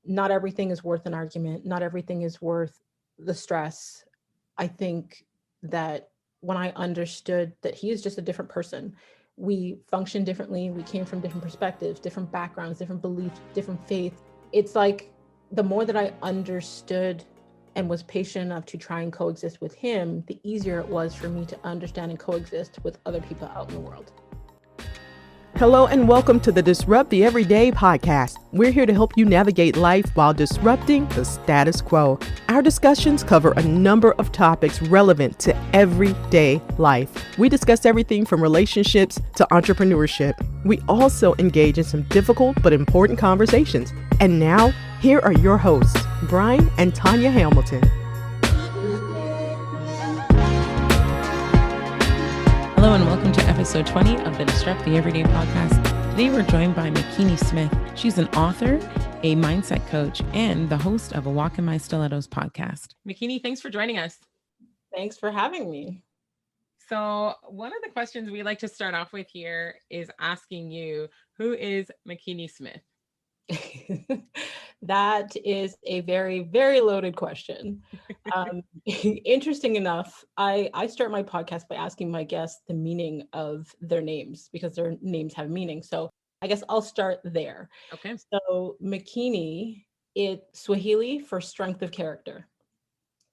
not everything is worth an argument. Not everything is worth the stress. I think that when I understood that he is just a different person, we function differently. We came from different perspectives, different backgrounds, different beliefs, different faith. It's like the more that I understood and was patient enough to try and coexist with him, the easier it was for me to understand and coexist with other people out in the world. Hello and welcome to the Disrupt the Everyday podcast. We're here to help you navigate life while disrupting the status quo. Our discussions cover a number of topics relevant to everyday life. We discuss everything from relationships to entrepreneurship. We also engage in some difficult but important conversations. And now, here are your hosts, Brian and Tanya Hamilton. Hello and welcome to episode 20 of the Disrupt the Everyday podcast. Today we're joined by Makini Smith. She's an author, a mindset coach, and the host of a Walk in My Stilettos podcast. Makini, thanks for joining us. Thanks for having me. So one of the questions we like to start off with here is asking you, who is Makini Smith? That is a very, very loaded question. Interesting enough, I start my podcast by asking my guests the meaning of their names because their names have meaning. So I guess I'll start there. Okay. So Makini, it's Swahili for strength of character.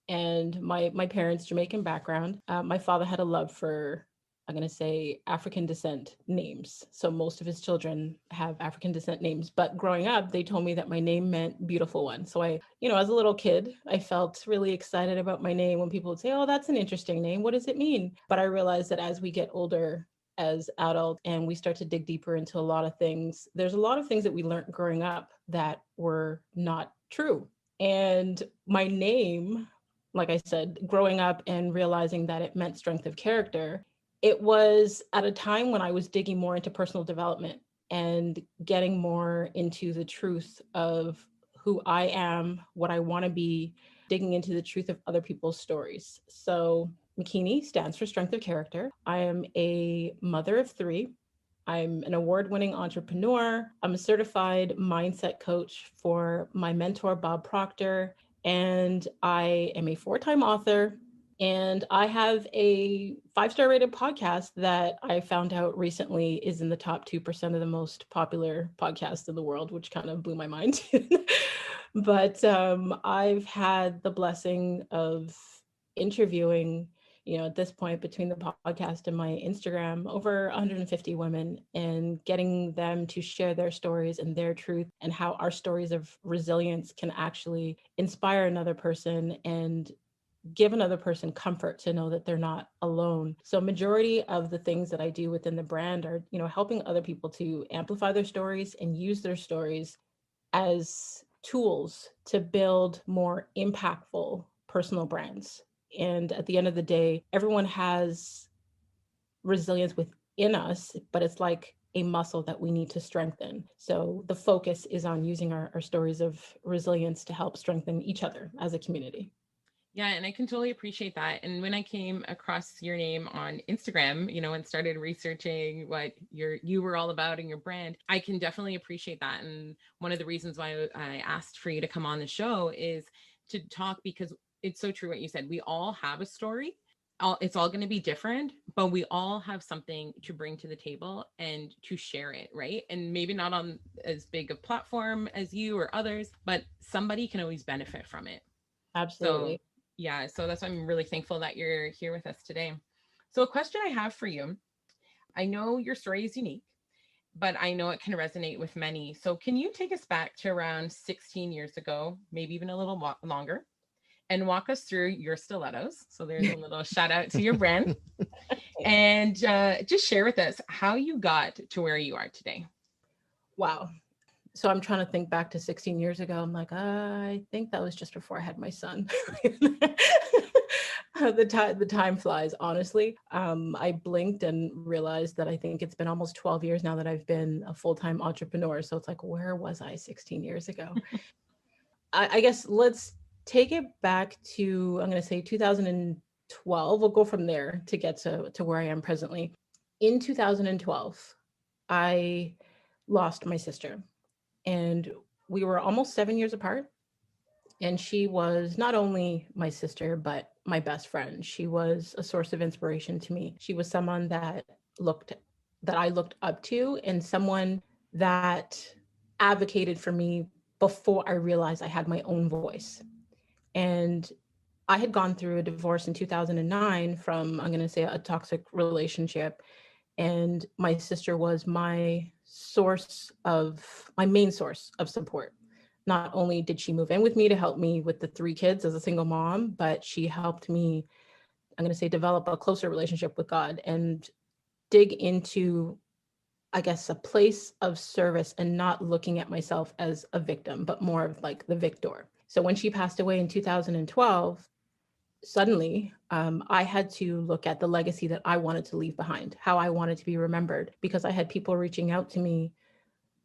And my parents' Jamaican background. My father had a love for, I'm going to say, African descent names. So most of his children have African descent names. But growing up, they told me that my name meant beautiful one. So I, as a little kid, I felt really excited about my name when people would say, oh, that's an interesting name. What does it mean? But I realized that as we get older, as adults, and we start to dig deeper into a lot of things, there's a lot of things that we learned growing up that were not true. And my name, like I said, growing up and realizing that it meant strength of character, it was at a time when I was digging more into personal development and getting more into the truth of who I am, what I want to be, digging into the truth of other people's stories. So Makini stands for strength of character. I am a mother of three. I'm an award-winning entrepreneur. I'm a certified mindset coach for my mentor, Bob Proctor. And I am a 4-time author, and I have a 5-star rated podcast that I found out recently is in the top 2% of the most popular podcasts in the world, which kind of blew my mind. But I've had the blessing of interviewing, at this point between the podcast and my Instagram, over 150 women, and getting them to share their stories and their truth and how our stories of resilience can actually inspire another person and give another person comfort to know that they're not alone. So majority of the things that I do within the brand are, helping other people to amplify their stories and use their stories as tools to build more impactful personal brands. And at the end of the day, everyone has resilience within us, but it's like a muscle that we need to strengthen. So the focus is on using our stories of resilience to help strengthen each other as a community. Yeah, and I can totally appreciate that. And when I came across your name on Instagram, and started researching what you were all about in your brand, I can definitely appreciate that. And one of the reasons why I asked for you to come on the show is to talk, because it's so true what you said. We all have a story. It's all going to be different, but we all have something to bring to the table and to share it, right? And maybe not on as big a platform as you or others, but somebody can always benefit from it. Absolutely. So, yeah, so that's why I'm really thankful that you're here with us today. So a question I have for you, I know your story is unique, but I know it can resonate with many. So can you take us back to around 16 years ago, maybe even a little longer, and walk us through your stilettos? So there's a little shout out to your brand. And just share with us how you got to where you are today. Wow. So I'm trying to think back to 16 years ago. I'm like, I think that was just before I had my son. The time flies, honestly. I blinked and realized that I think it's been almost 12 years now that I've been a full-time entrepreneur. So it's like, where was I 16 years ago? I guess let's take it back to, I'm going to say 2012. We'll go from there to get to where I am presently. In 2012, I lost my sister. And we were almost 7 years apart. And she was not only my sister, but my best friend. She was a source of inspiration to me. She was someone that I looked up to, and someone that advocated for me before I realized I had my own voice. And I had gone through a divorce in 2009 from, I'm going to say, a toxic relationship. And my sister was my main source of support. Not only did she move in with me to help me with the 3 kids as a single mom, but she helped me, I'm going to say, develop a closer relationship with God and dig into, I guess, a place of service and not looking at myself as a victim, but more of like the victor. So when she passed away in 2012, suddenly I had to look at the legacy that I wanted to leave behind, how I wanted to be remembered, because I had people reaching out to me,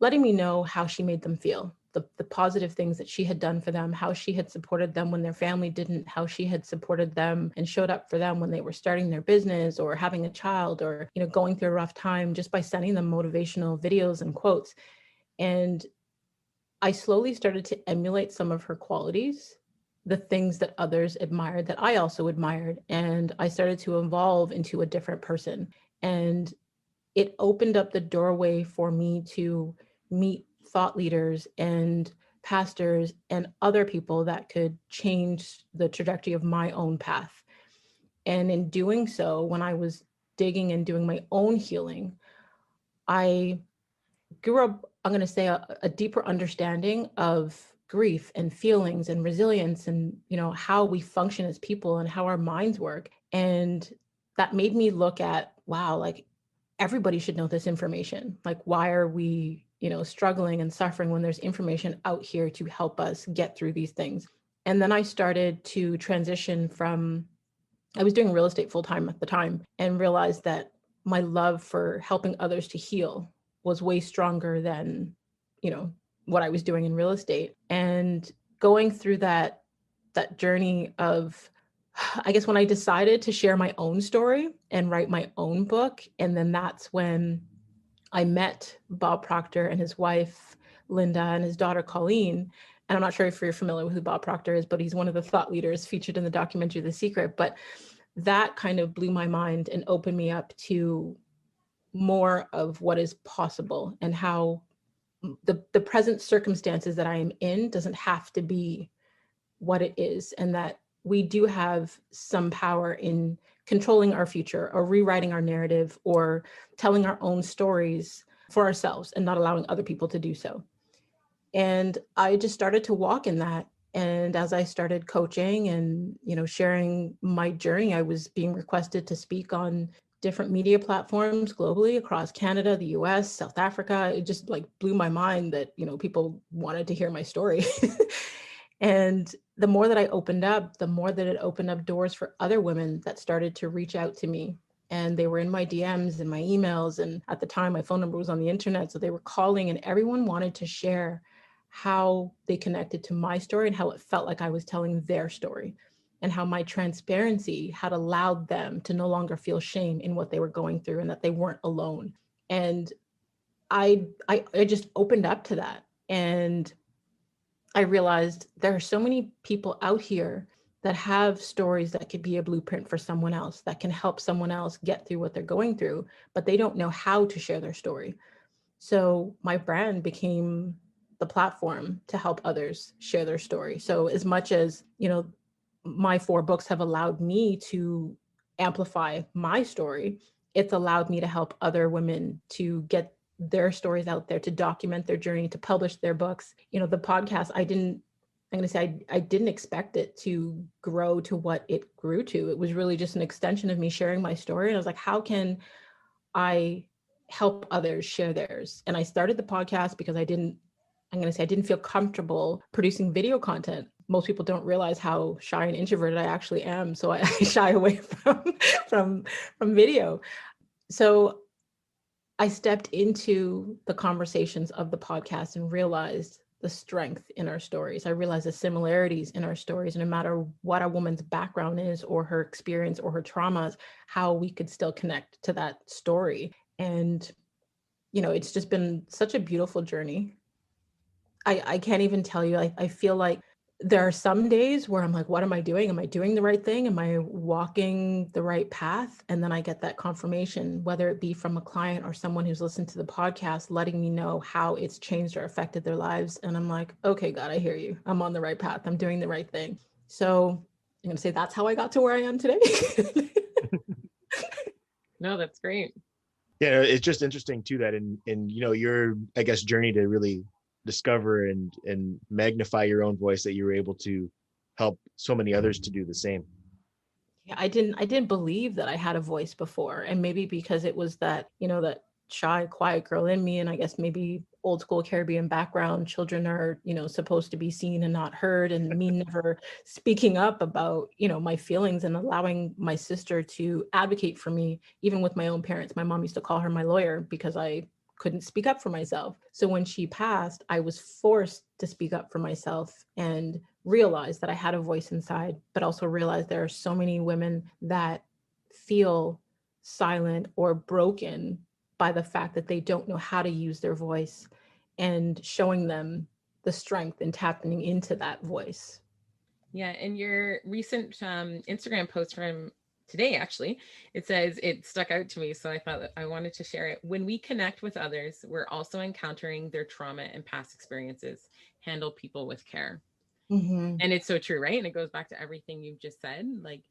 letting me know how she made them feel, the positive things that she had done for them, how she had supported them when their family didn't, how she had supported them and showed up for them when they were starting their business or having a child or, going through a rough time, just by sending them motivational videos and quotes. And I slowly started to emulate some of her qualities, the things that others admired that I also admired. And I started to evolve into a different person. And it opened up the doorway for me to meet thought leaders and pastors and other people that could change the trajectory of my own path. And in doing so, when I was digging and doing my own healing, I grew up, I'm going to say, a deeper understanding of grief and feelings and resilience and, how we function as people and how our minds work. And that made me look at, wow, like everybody should know this information. Like, why are we, struggling and suffering when there's information out here to help us get through these things? And then I started to transition from, I was doing real estate full time at the time and realized that my love for helping others to heal was way stronger than, what I was doing in real estate. And going through that journey of, I guess, when I decided to share my own story and write my own book, and then that's when I met Bob Proctor and his wife, Linda, and his daughter, Colleen. And I'm not sure if you're familiar with who Bob Proctor is, but he's one of the thought leaders featured in the documentary, The Secret. But that kind of blew my mind and opened me up to more of what is possible and how the present circumstances that I am in doesn't have to be what it is, and that we do have some power in controlling our future or rewriting our narrative or telling our own stories for ourselves and not allowing other people to do so. And I just started to walk in that. And as I started coaching and, sharing my journey, I was being requested to speak on different media platforms globally across Canada, the US, South Africa. It just like blew my mind that, people wanted to hear my story. And the more that I opened up, the more that it opened up doors for other women that started to reach out to me. And they were in my DMs and my emails. And at the time, my phone number was on the internet. So they were calling, and everyone wanted to share how they connected to my story and how it felt like I was telling their story, and how my transparency had allowed them to no longer feel shame in what they were going through and that they weren't alone. And I just opened up to that. And I realized there are so many people out here that have stories that could be a blueprint for someone else, that can help someone else get through what they're going through, but they don't know how to share their story. So my brand became the platform to help others share their story. So as much as, my 4 books have allowed me to amplify my story, it's allowed me to help other women to get their stories out there, to document their journey, to publish their books. The podcast, I'm going to say, I didn't expect it to grow to what it grew to. It was really just an extension of me sharing my story. And I was like, how can I help others share theirs? And I started the podcast because I didn't feel comfortable producing video content. Most people don't realize how shy and introverted I actually am. So I shy away from video. So I stepped into the conversations of the podcast and realized the strength in our stories. I realized the similarities in our stories, no matter what a woman's background is or her experience or her traumas, how we could still connect to that story. And, it's just been such a beautiful journey. I can't even tell you. I feel like there are some days where I'm like, what am I doing? Am I doing the right thing? Am I walking the right path? And then I get that confirmation, whether it be from a client or someone who's listened to the podcast, letting me know how it's changed or affected their lives. And I'm like, okay, God, I hear you. I'm on the right path. I'm doing the right thing. So I'm going to say that's how I got to where I am today. No, that's great. Yeah, it's just interesting too that in your, I guess, journey to really discover and magnify your own voice, that you were able to help so many others to do the same. Yeah, I didn't believe that I had a voice before. And maybe because it was that, that shy, quiet girl in me. And I guess maybe old school Caribbean background, children are, supposed to be seen and not heard. And me never speaking up about, my feelings and allowing my sister to advocate for me, even with my own parents. My mom used to call her my lawyer because I couldn't speak up for myself. So when she passed, I was forced to speak up for myself and realized that I had a voice inside, but also realized there are so many women that feel silent or broken by the fact that they don't know how to use their voice, and showing them the strength and tapping into that voice. Yeah. And your recent Instagram post from today, actually, it says, it stuck out to me. So I thought that I wanted to share it. When we connect with others, we're also encountering their trauma and past experiences. Handle people with care. Mm-hmm. And it's so true, right? And it goes back to everything you've just said. Like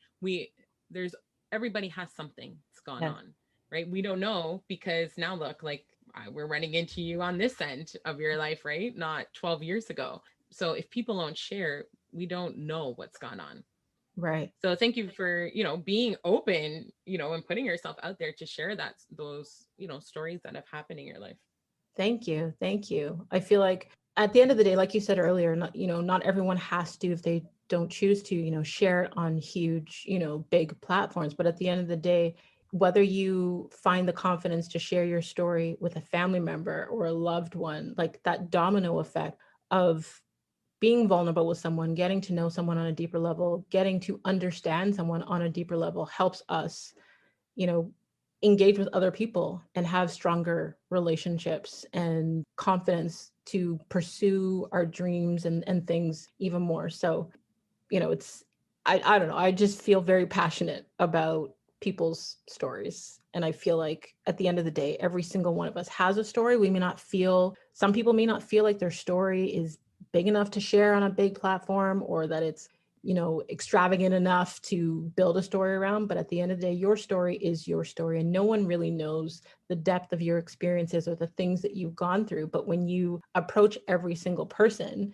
everybody has something that's gone on, right? We don't know, because now look, like we're running into you on this end of your life, right? Not 12 years ago. So if people don't share, we don't know what's gone on. Right. So thank you for, being open, and putting yourself out there to share those, stories that have happened in your life. Thank you. Thank you. I feel like at the end of the day, like you said earlier, not everyone has to, if they don't choose to, share it on huge, big platforms. But at the end of the day, whether you find the confidence to share your story with a family member or a loved one, like that domino effect of being vulnerable with someone, getting to know someone on a deeper level, getting to understand someone on a deeper level helps us, engage with other people and have stronger relationships and confidence to pursue our dreams and things even more. So, I don't know. I just feel very passionate about people's stories. And I feel like at the end of the day, every single one of us has a story. Some people may not feel like their story is big enough to share on a big platform, or that it's, extravagant enough to build a story around. But at the end of the day, your story is your story, and no one really knows the depth of your experiences or the things that you've gone through. But when you approach every single person,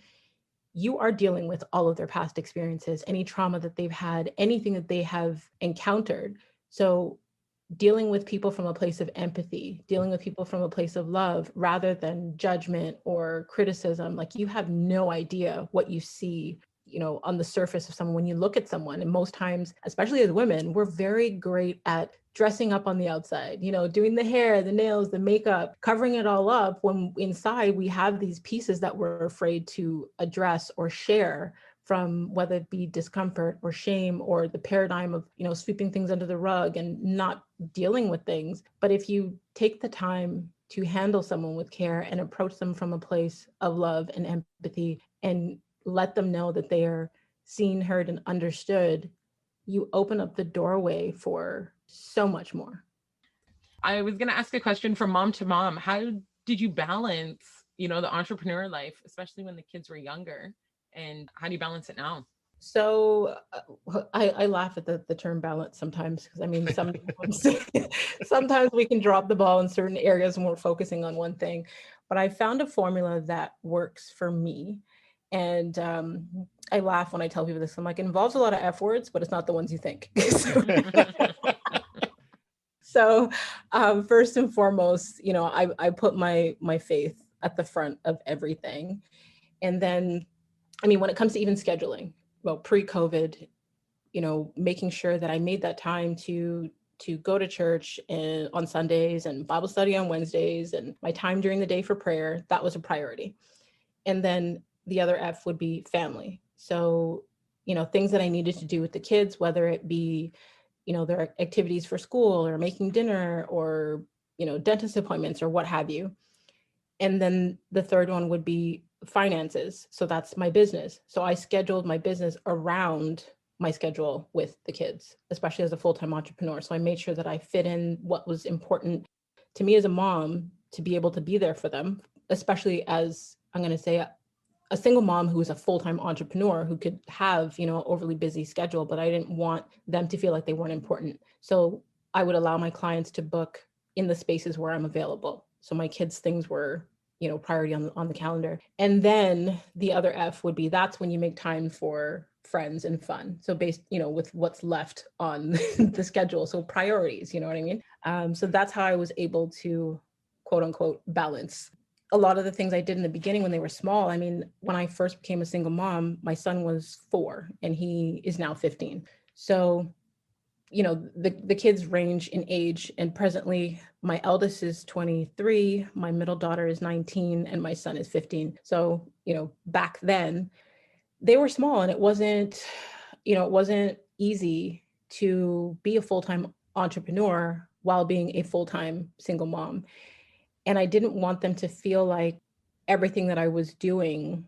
you are dealing with all of their past experiences, any trauma that they've had, anything that they have encountered. So dealing with people from a place of empathy, dealing with people from a place of love rather than judgment or criticism. Like, you have no idea what you see, on the surface of someone when you look at someone. And most times, especially as women, we're very great at dressing up on the outside, doing the hair, the nails, the makeup, covering it all up, when inside we have these pieces that we're afraid to address or share, from whether it be discomfort or shame or the paradigm of, sweeping things under the rug and not dealing with things. But if you take the time to handle someone with care and approach them from a place of love and empathy, and let them know that they are seen, heard, and understood, you open up the doorway for so much more. I was going to ask a question from mom to mom. How did you balance, the entrepreneur life, especially when the kids were younger? And how do you balance it now? So I laugh at the term balance sometimes, because I mean, sometimes we can drop the ball in certain areas when we're focusing on one thing. But I found a formula that works for me. And I laugh when I tell people this. I'm like, it involves a lot of F words, but it's not the ones you think. So first and foremost, I put my faith at the front of everything. And then, I mean, when it comes to even scheduling, well, pre-COVID, making sure that I made that time to go to church on Sundays and Bible study on Wednesdays, and my time during the day for prayer, that was a priority. And then the other F would be family. So, things that I needed to do with the kids, whether it be, their activities for school or making dinner or, dentist appointments or what have you. And then the third one would be finances. So that's my business. So I scheduled my business around my schedule with the kids, especially as a full-time entrepreneur. So I made sure that I fit in what was important to me as a mom to be able to be there for them, especially as I'm going to say a single mom who is a full-time entrepreneur who could have, you know, an overly busy schedule, but I didn't want them to feel like they weren't important. So I would allow my clients to book in the spaces where I'm available. So my kids' things were, you know, priority on the calendar. And then the other F would be, that's when you make time for friends and fun. So based, you know, with what's left on the schedule. So priorities, you know what I mean? So that's how I was able to quote unquote balance a lot of the things I did in the beginning when they were small. I mean, when I first became a single mom, my son was 4 and he is now 15. So, you know, the kids range in age, and presently my eldest is 23, my middle daughter is 19, and my son is 15. So, you know, back then they were small, and it wasn't, you know, it wasn't easy to be a full-time entrepreneur while being a full-time single mom. And I didn't want them to feel like everything that I was doing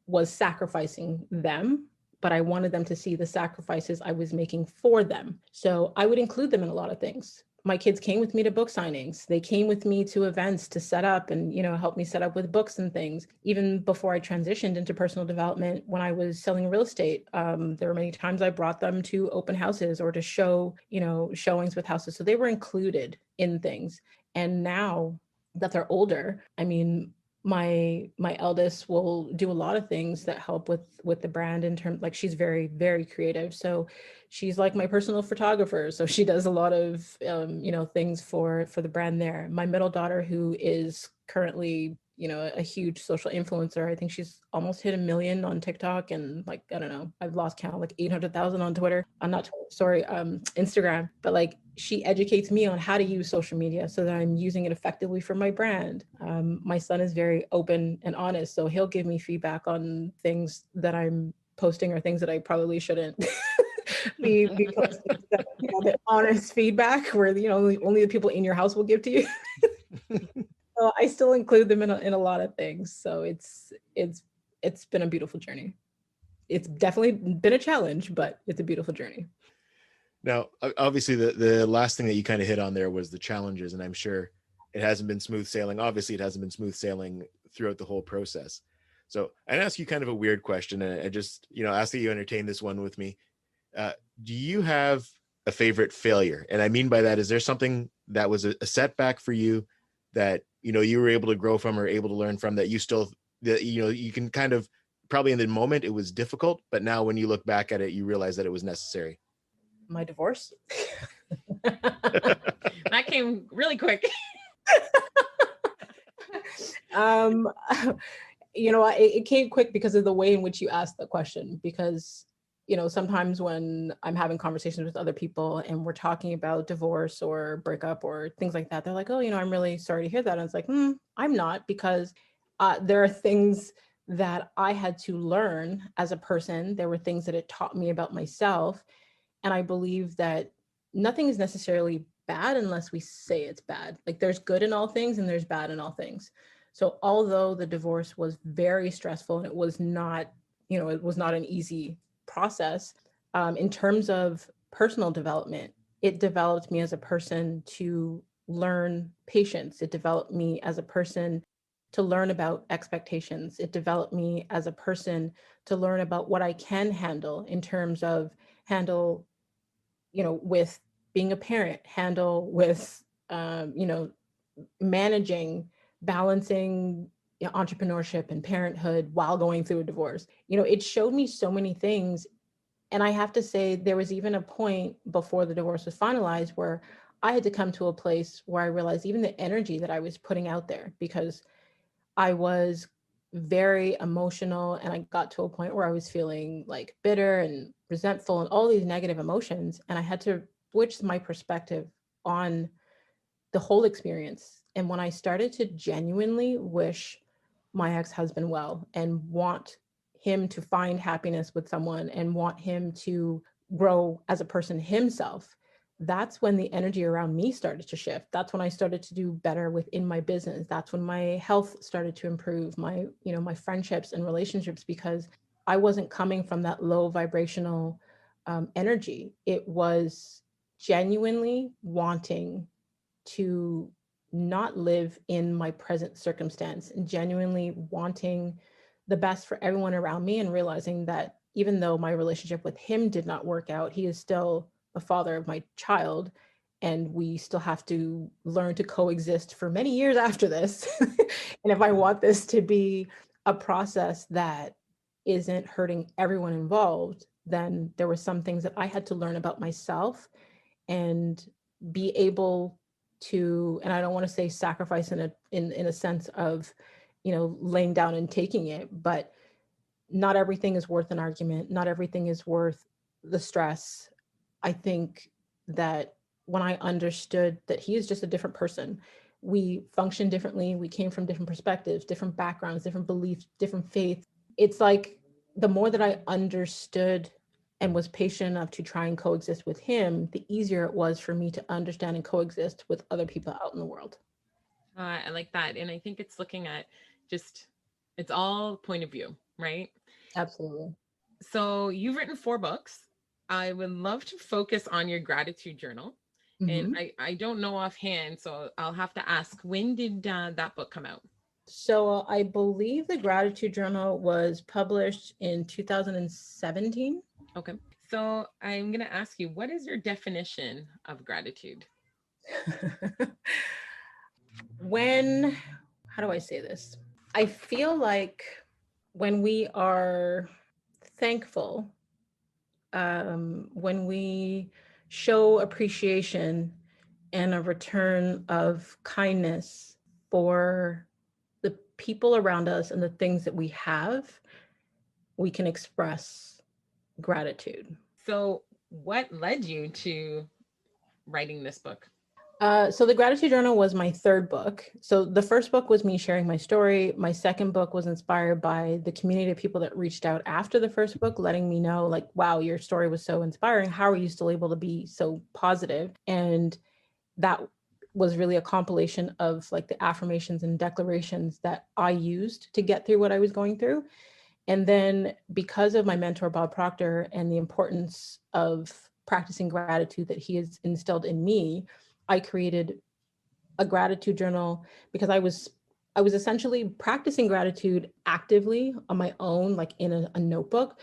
was sacrificing them, but I wanted them to see the sacrifices I was making for them. So I would include them in a lot of things. My kids came with me to book signings. They came with me to events to set up and, you know, help me set up with books and things. Even before I transitioned into personal development, when I was selling real estate, there were many times I brought them to open houses or to show, you know, showings with houses. So they were included in things. And now that they're older, I mean, my eldest will do a lot of things that help with the brand in terms, like, she's very, very creative. So she's like my personal photographer. So she does a lot of you know, things for the brand there. My middle daughter, who is currently, you know, a huge social influencer. I think she's almost hit 1 million on TikTok, and like, I don't know, I've lost count, like 800,000 on Twitter. I'm not sorry, Instagram. But like, she educates me on how to use social media so that I'm using it effectively for my brand. My son is very open and honest, so he'll give me feedback on things that I'm posting or things that I probably shouldn't be posting. So, you know, the honest feedback where, you know, only the people in your house will give to you. So I still include them in a lot of things. So it's been a beautiful journey. It's definitely been a challenge, but it's a beautiful journey. Now, obviously, the last thing that you kind of hit on there was the challenges, and I'm sure it hasn't been smooth sailing. Obviously, it hasn't been smooth sailing throughout the whole process. So I'd ask you kind of a weird question, and I just, you know, ask that you entertain this one with me. Do you have a favorite failure? And I mean by that, is there something that was a setback for you that, you know, you were able to grow from or able to learn from, that you still, that, you know, you can kind of, probably in the moment it was difficult, but now when you look back at it, you realize that it was necessary? My divorce. That came really quick. You know, it came quick because of the way in which you asked the question. Because, you know, sometimes when I'm having conversations with other people and we're talking about divorce or breakup or things like that, they're like, oh, you know, I'm really sorry to hear that. And it's like, I'm not, because there are things that I had to learn as a person. There were things that it taught me about myself. And I believe that nothing is necessarily bad unless we say it's bad. Like, there's good in all things and there's bad in all things. So although the divorce was very stressful and it was not, you know, it was not an easy process, in terms of personal development, it developed me as a person to learn patience. It developed me as a person to learn about expectations. It developed me as a person to learn about what I can handle in terms of handle, you know, with being a parent, handle with, you know, managing, balancing, you know, entrepreneurship and parenthood while going through a divorce. You know, it showed me so many things. And I have to say, there was even a point before the divorce was finalized where I had to come to a place where I realized even the energy that I was putting out there, because I was very emotional and I got to a point where I was feeling like bitter and resentful and all these negative emotions. And I had to switch my perspective on the whole experience. And when I started to genuinely wish my ex-husband well and want him to find happiness with someone and want him to grow as a person himself, that's when the energy around me started to shift. That's when I started to do better within my business. That's when my health started to improve, my, my friendships and relationships, because I wasn't coming from that low vibrational energy. It was genuinely wanting to not live in my present circumstance, and genuinely wanting the best for everyone around me, and realizing that even though my relationship with him did not work out, he is still the father of my child, and we still have to learn to coexist for many years after this. And if I want this to be a process that isn't hurting everyone involved, then there were some things that I had to learn about myself and be able to, and I don't want to say sacrifice in a sense of, laying down and taking it, but not everything is worth an argument. Not everything is worth the stress. I think that when I understood that he is just a different person, we function differently. We came from different perspectives, different backgrounds, different beliefs, different faiths. It's like the more that I understood and was patient enough to try and coexist with him, the easier it was for me to understand and coexist with other people out in the world. I like that. And I think it's looking at just, it's all point of view, right? Absolutely. So you've written 4 books. I would love to focus on your gratitude journal. Mm-hmm. And I don't know offhand, so I'll have to ask, when did that book come out? So I believe the gratitude journal was published in 2017. Okay. So I'm going to ask you, what is your definition of gratitude? How do I say this? I feel like when we are thankful, when we show appreciation and a return of kindness for the people around us and the things that we have, we can express gratitude. So what led you to writing this book? So the gratitude journal was my 3rd book. So the first book was me sharing my story. My second book was inspired by the community of people that reached out after the first book, letting me know, like, wow, your story was so inspiring. How are you still able to be so positive? And that was really a compilation of like the affirmations and declarations that I used to get through what I was going through. And then because of my mentor, Bob Proctor, and the importance of practicing gratitude that he has instilled in me, I created a gratitude journal because I was essentially practicing gratitude actively on my own, like in a notebook.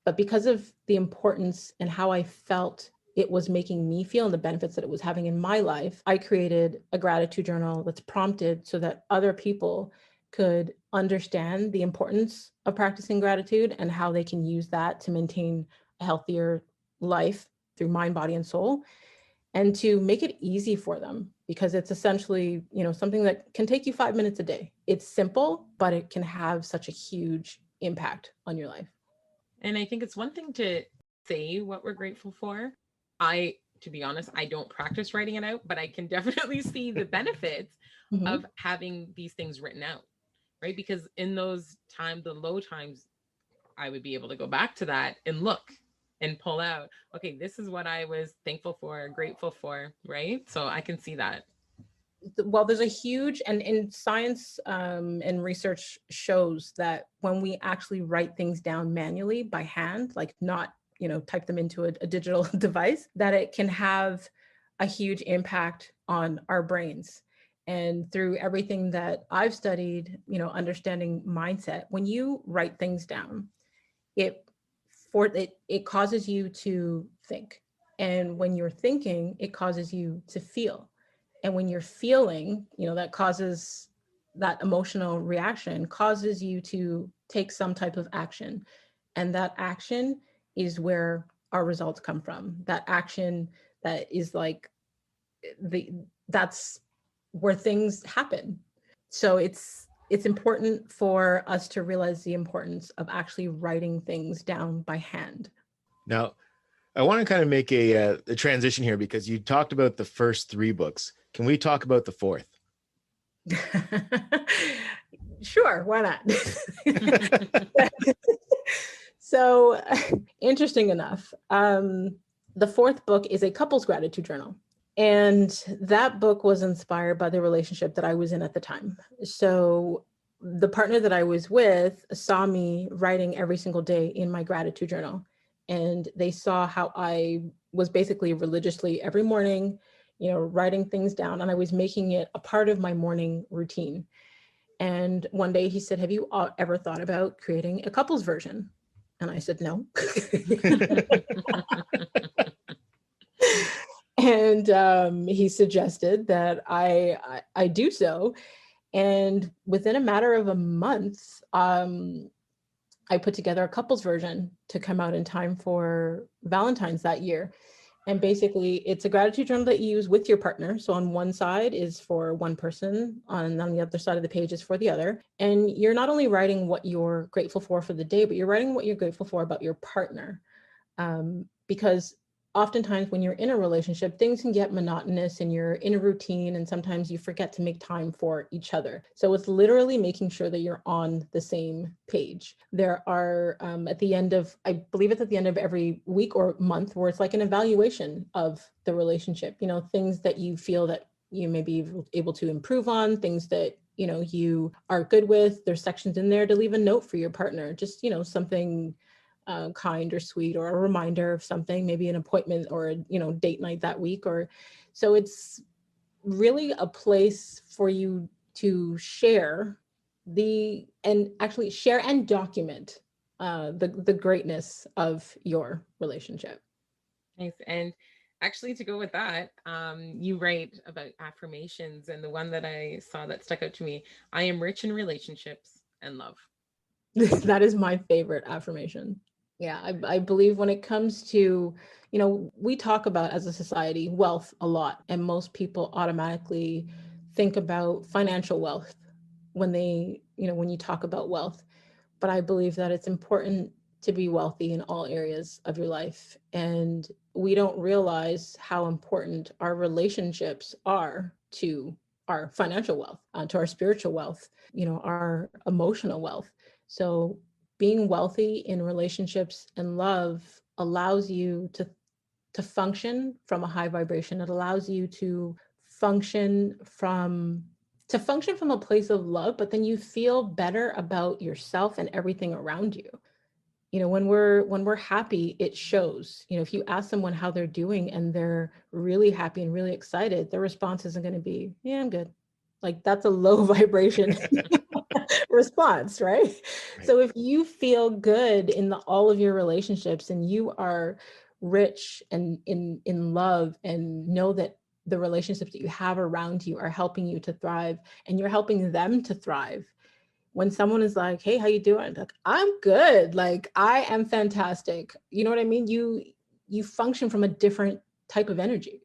But because of the importance and how I felt it was making me feel and the benefits that it was having in my life, I created a gratitude journal that's prompted so that other people could understand the importance of practicing gratitude and how they can use that to maintain a healthier life through mind, body, and soul, and to make it easy for them, because it's essentially, something that can take you 5 minutes a day. It's simple, but it can have such a huge impact on your life. And I think it's one thing to say what we're grateful for. To be honest, I don't practice writing it out, but I can definitely see the benefits Mm-hmm. of having these things written out, right? Because in those times, the low times, I would be able to go back to that and look and pull out, okay, this is what I was thankful for, grateful for, right? So I can see that. Well, there's a huge, and in science and research shows that when we actually write things down manually by hand, like not, type them into a digital device, that it can have a huge impact on our brains. And through everything that I've studied, understanding mindset, when you write things down, it causes you to think. And when you're thinking, it causes you to feel. And when you're feeling, that emotional reaction causes you to take some type of action. And that action is where our results come from. That action that is like that's where things happen. So it's important for us to realize the importance of actually writing things down by hand. Now, I want to kind of make a transition here, because you talked about the first 3 books. Can we talk about the 4th? Sure, why not? So interesting enough. The fourth book is a couples gratitude journal. And that book was inspired by the relationship that I was in at the time. So the partner that I was with saw me writing every single day in my gratitude journal. And they saw how I was basically religiously every morning, writing things down, and I was making it a part of my morning routine. And one day he said, have you ever thought about creating a couples version? And I said, no. And he suggested that I do so. And within a matter of a month, I put together a couples version to come out in time for Valentine's that year. And basically, it's a gratitude journal that you use with your partner. So on one side is for one person, on the other side of the page is for the other. And you're not only writing what you're grateful for the day, but you're writing what you're grateful for about your partner. Because oftentimes when you're in a relationship, things can get monotonous and you're in a routine, and sometimes you forget to make time for each other. So it's literally making sure that you're on the same page. There are at the end of, I believe it's at the end of every week or month, where it's like an evaluation of the relationship, things that you feel that you may be able to improve on, things that you are good with. There's sections in there to leave a note for your partner, just something kind or sweet, or a reminder of something, maybe an appointment or a date night that week. Or so it's really a place for you to share share and document the greatness of your relationship. Nice. And actually, to go with that, you write about affirmations, and the one that I saw that stuck out to me: I am rich in relationships and love. That is my favorite affirmation. Yeah, I believe when it comes to, we talk about as a society wealth a lot, and most people automatically think about financial wealth when you talk about wealth. But I believe that it's important to be wealthy in all areas of your life. And we don't realize how important our relationships are to our financial wealth, to our spiritual wealth, our emotional wealth. So being wealthy in relationships and love allows you to function from a high vibration. It allows you to function from a place of love, but then you feel better about yourself and everything around you. When we're happy, it shows. If you ask someone how they're doing and they're really happy and really excited, their response isn't going to be, yeah, I'm good. Like, that's a low vibration response, right? So if you feel good in all of your relationships, and you are rich and in love, and know that the relationships that you have around you are helping you to thrive, and you're helping them to thrive. When someone is like, hey, how you doing? Like, I'm good. Like, I am fantastic. You know what I mean? You function from a different type of energy.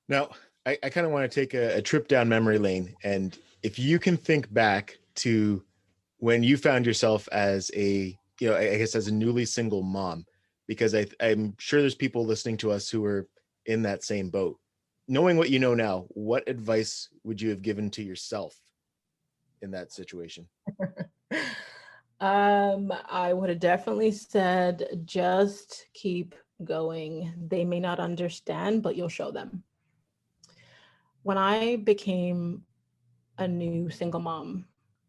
Now, I kind of want to take a trip down memory lane. And if you can think back to when you found yourself as I guess as a newly single mom, because I'm sure there's people listening to us who are in that same boat. Knowing what you know now, what advice would you have given to yourself in that situation? I would have definitely said, just keep going. They may not understand, but you'll show them. When I became a new single mom,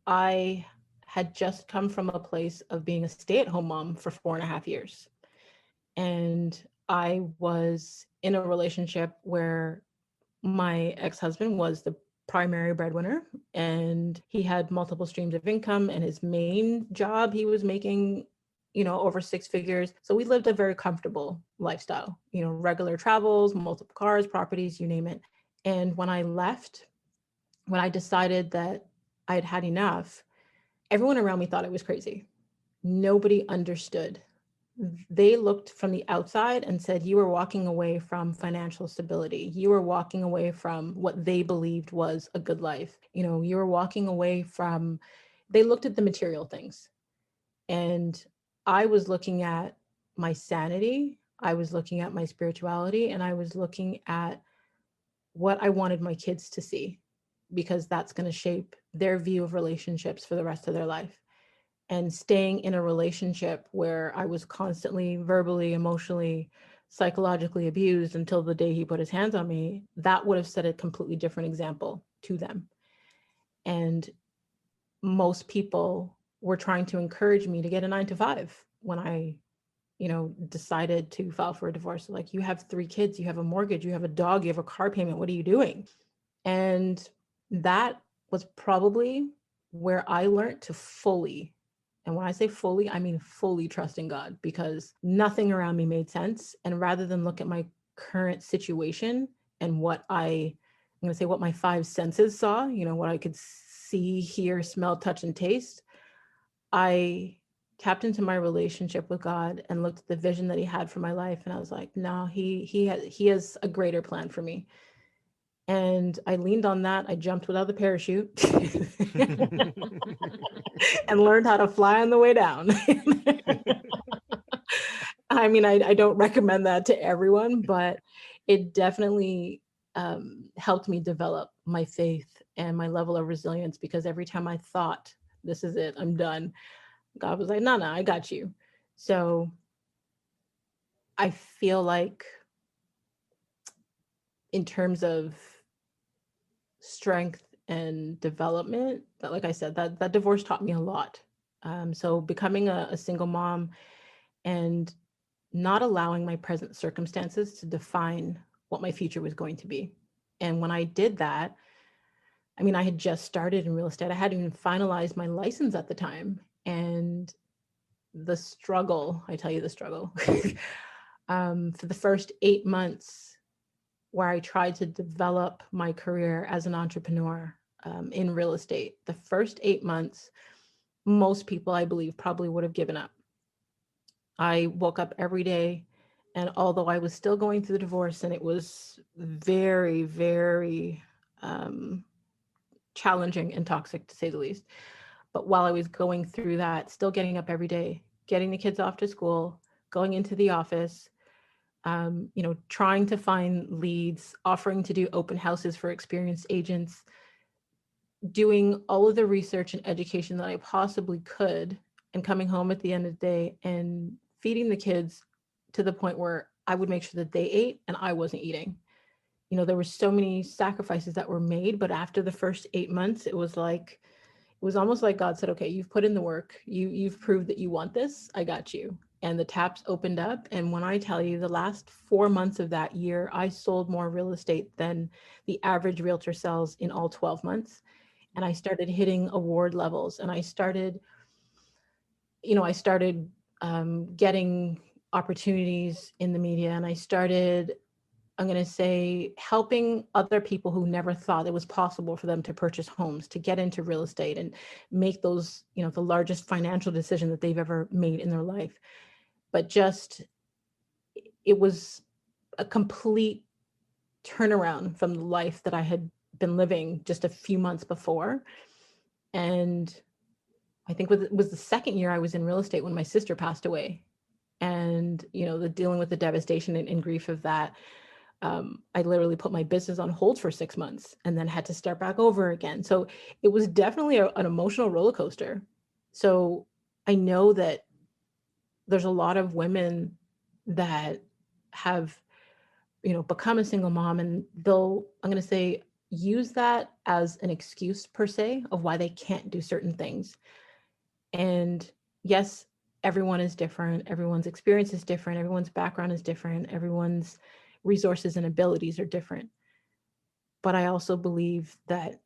I had just come from a place of being a stay-at-home mom for 4.5 years. And I was in a relationship where my ex-husband was the primary breadwinner, and he had multiple streams of income, and his main job, he was making, over 6 figures. So we lived a very comfortable lifestyle, regular travels, multiple cars, properties, you name it. And when I decided that I had had enough, everyone around me thought I was crazy. Nobody understood. They looked from the outside and said, you were walking away from financial stability. You were walking away from what they believed was a good life. You were walking away from, they looked at the material things. And I was looking at my sanity. I was looking at my spirituality, and I was looking at what I wanted my kids to see, because that's going to shape their view of relationships for the rest of their life. And staying in a relationship where I was constantly verbally, emotionally psychologically abused until the day he put his hands on me, that would have set a completely different example to them. And most people were trying to encourage me to get a 9 to 5 when I, decided to file for a divorce. Like, you have 3 kids, you have a mortgage, you have a dog, you have a car payment. What are you doing? And that was probably where I learned to fully, and when I say fully, I mean fully trust in God, because nothing around me made sense. And rather than look at my current situation and what I'm going to say what my 5 senses saw, what I could see, hear, smell, touch, and taste, I tapped into my relationship with God and looked at the vision that he had for my life. And I was like, no, he has a greater plan for me. And I leaned on that. I jumped without the parachute and learned how to fly on the way down. I mean, I don't recommend that to everyone, but it definitely helped me develop my faith and my level of resilience, because every time I thought, this is it, I'm done, God was like, no, I got you. So I feel like in terms of strength and development, that, like I said, that divorce taught me a lot. So becoming a single mom and not allowing my present circumstances to define what my future was going to be. And when I did that, I mean, I had just started in real estate. I hadn't even finalized my license at the time. And the struggle, I tell you the struggle, for the first 8 months where I tried to develop my career as an entrepreneur in real estate, the first 8 months, most people, I believe, probably would have given up. I woke up every day, and although I was still going through the divorce, and it was very, very challenging and toxic, to say the least, but while I was going through that, still getting up every day, getting the kids off to school, going into the office, trying to find leads, offering to do open houses for experienced agents, doing all of the research and education that I possibly could, and coming home at the end of the day and feeding the kids to the point where I would make sure that they ate and I wasn't eating. There were so many sacrifices that were made, but after the first 8 months, it was almost like God said, okay, you've put in the work. You've proved that you want this. I got you. And the taps opened up. And when I tell you, the last 4 months of that year, I sold more real estate than the average realtor sells in all 12 months. And I started hitting award levels, and I started getting opportunities in the media, and I started, I'm going to say, helping other people who never thought it was possible for them to purchase homes, to get into real estate and make those, the largest financial decision that they've ever made in their life. But it was a complete turnaround from the life that I had been living just a few months before. And I think it was the second year I was in real estate when my sister passed away. And, the dealing with the devastation and grief of that, I literally put my business on hold for 6 months and then had to start back over again. So it was definitely an emotional roller coaster. So I know that there's a lot of women that have, become a single mom, and they'll, I'm going to say, use that as an excuse per se of why they can't do certain things. And yes, everyone is different. Everyone's experience is different. Everyone's background is different. Everyone's resources and abilities are different. But I also believe that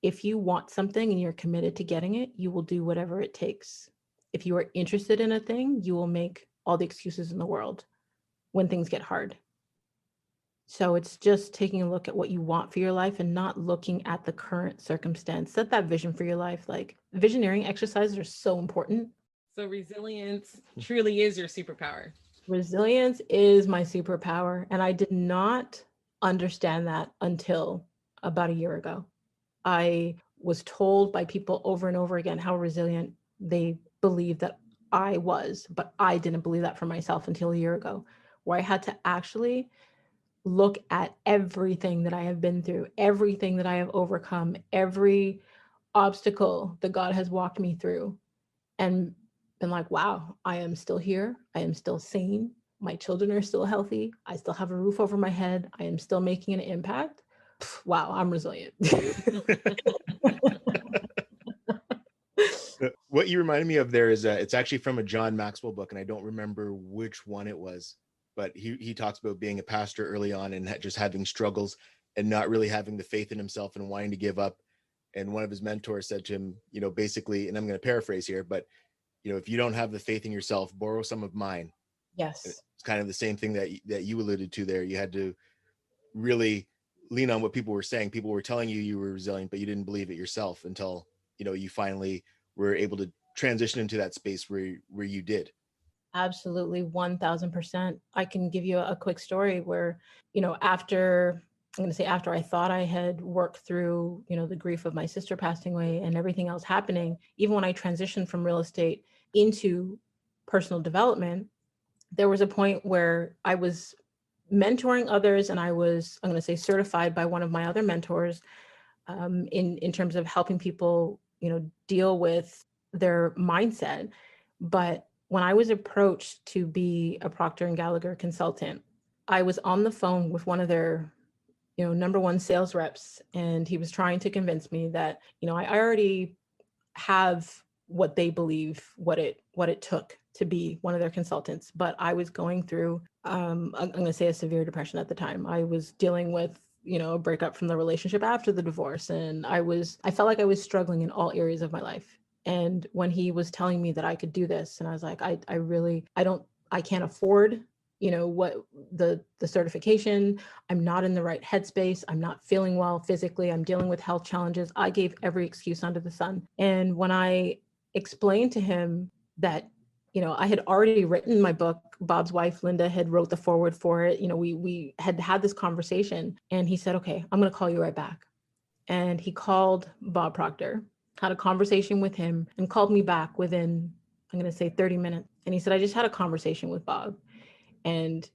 if you want something and you're committed to getting it, you will do whatever it takes. If you are interested in a thing, you will make all the excuses in the world when things get hard. So it's just taking a look at what you want for your life and not looking at the current circumstance. Set that vision for your life. Like, visioneering exercises are so important. So resilience truly is your superpower. Resilience is my superpower. And I did not understand that until about a year ago. I was told by people over and over again how resilient they believed that I was, but I didn't believe that for myself until a year ago, where I had to actually look at everything that I have been through, everything that I have overcome, every obstacle that God has walked me through, and been like, wow, I am still here. I am still sane. My children are still healthy. I still have a roof over my head. I am still making an impact. Wow, I'm resilient. What you reminded me of there is it's actually from a John Maxwell book, and I don't remember which one it was, but he talks about being a pastor early on and just having struggles and not really having the faith in himself and wanting to give up. And one of his mentors said to him, basically, and I'm going to paraphrase here, but if you don't have the faith in yourself, borrow some of mine. Yes. It's kind of the same thing that you alluded to there. You had to really lean on what people were saying. People were telling you were resilient, but you didn't believe it yourself until, you finally were able to transition into that space where you did. Absolutely. 1000%. I can give you a quick story where, after I thought I had worked through, the grief of my sister passing away and everything else happening, even when I transitioned from real estate into personal development, there was a point where I was mentoring others, and I was, certified by one of my other mentors in terms of helping people, deal with their mindset. But when I was approached to be a Procter & Gallagher consultant, I was on the phone with one of their, number one sales reps, and he was trying to convince me that, I already have what they believe, what it took to be one of their consultants. But I was going through, I'm going to say, a severe depression at the time. I was dealing with, a breakup from the relationship after the divorce. And I felt like I was struggling in all areas of my life. And when he was telling me that I could do this, and I was like, I can't afford, what the certification. I'm not in the right headspace. I'm not feeling well physically. I'm dealing with health challenges. I gave every excuse under the sun. And when I explained to him that, I had already written my book, Bob's wife, Linda, had wrote the foreword for it. We had this conversation, and he said, okay, I'm going to call you right back. And he called Bob Proctor, had a conversation with him, and called me back within, 30 minutes. And he said, I just had a conversation with Bob, and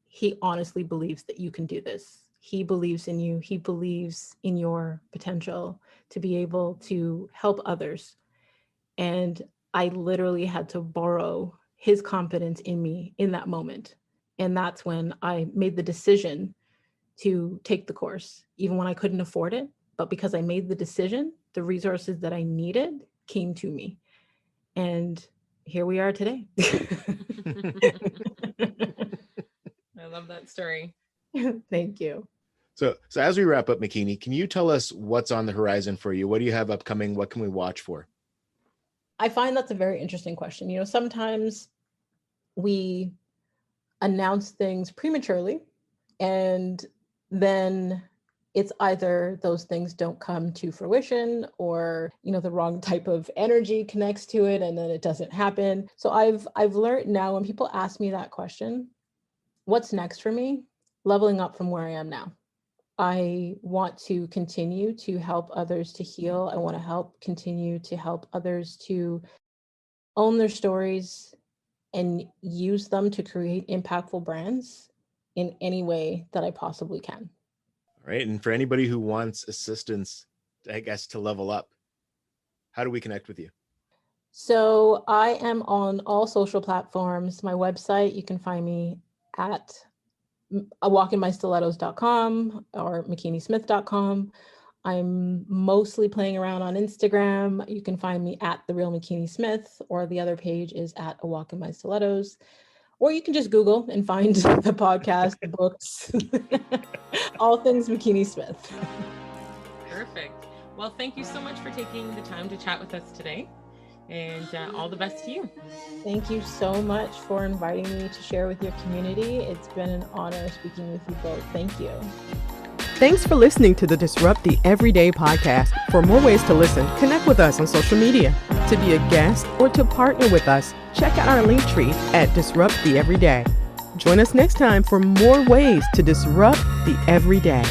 he honestly believes that you can do this. He believes in you. He believes in your potential to be able to help others. And I literally had to borrow his confidence in me in that moment. And that's when I made the decision to take the course, even when I couldn't afford it. But because I made the decision, the resources that I needed came to me. And here we are today. I love that story. Thank you. So as we wrap up, Makini, can you tell us what's on the horizon for you? What do you have upcoming? What can we watch for? I find that's a very interesting question. Sometimes we announce things prematurely, and then it's either those things don't come to fruition, or, the wrong type of energy connects to it, and then it doesn't happen. So I've learned now, when people ask me that question, what's next for me? Leveling up from where I am now. I want to continue to help others to heal. I want to continue to help others to own their stories and use them to create impactful brands in any way that I possibly can. All right. And for anybody who wants assistance, I guess, to level up, how do we connect with you? So I am on all social platforms. My website, you can find me at walkinmystilettos.com or makinismith.com. I'm mostly playing around on Instagram. You can find me at The Real Makini Smith, or the other page is at A Walk in My Stilettos. Or you can just Google and find the podcast, the books, all things Makini Smith. Perfect. Well, thank you so much for taking the time to chat with us today, and all the best to you. Thank you so much for inviting me to share with your community. It's been an honor speaking with you both. Thank you. Thanks for listening to the Disrupt the Everyday podcast. For more ways to listen, connect with us on social media. To be a guest or to partner with us, check out our link tree at Disrupt the Everyday. Join us next time for more ways to disrupt the everyday.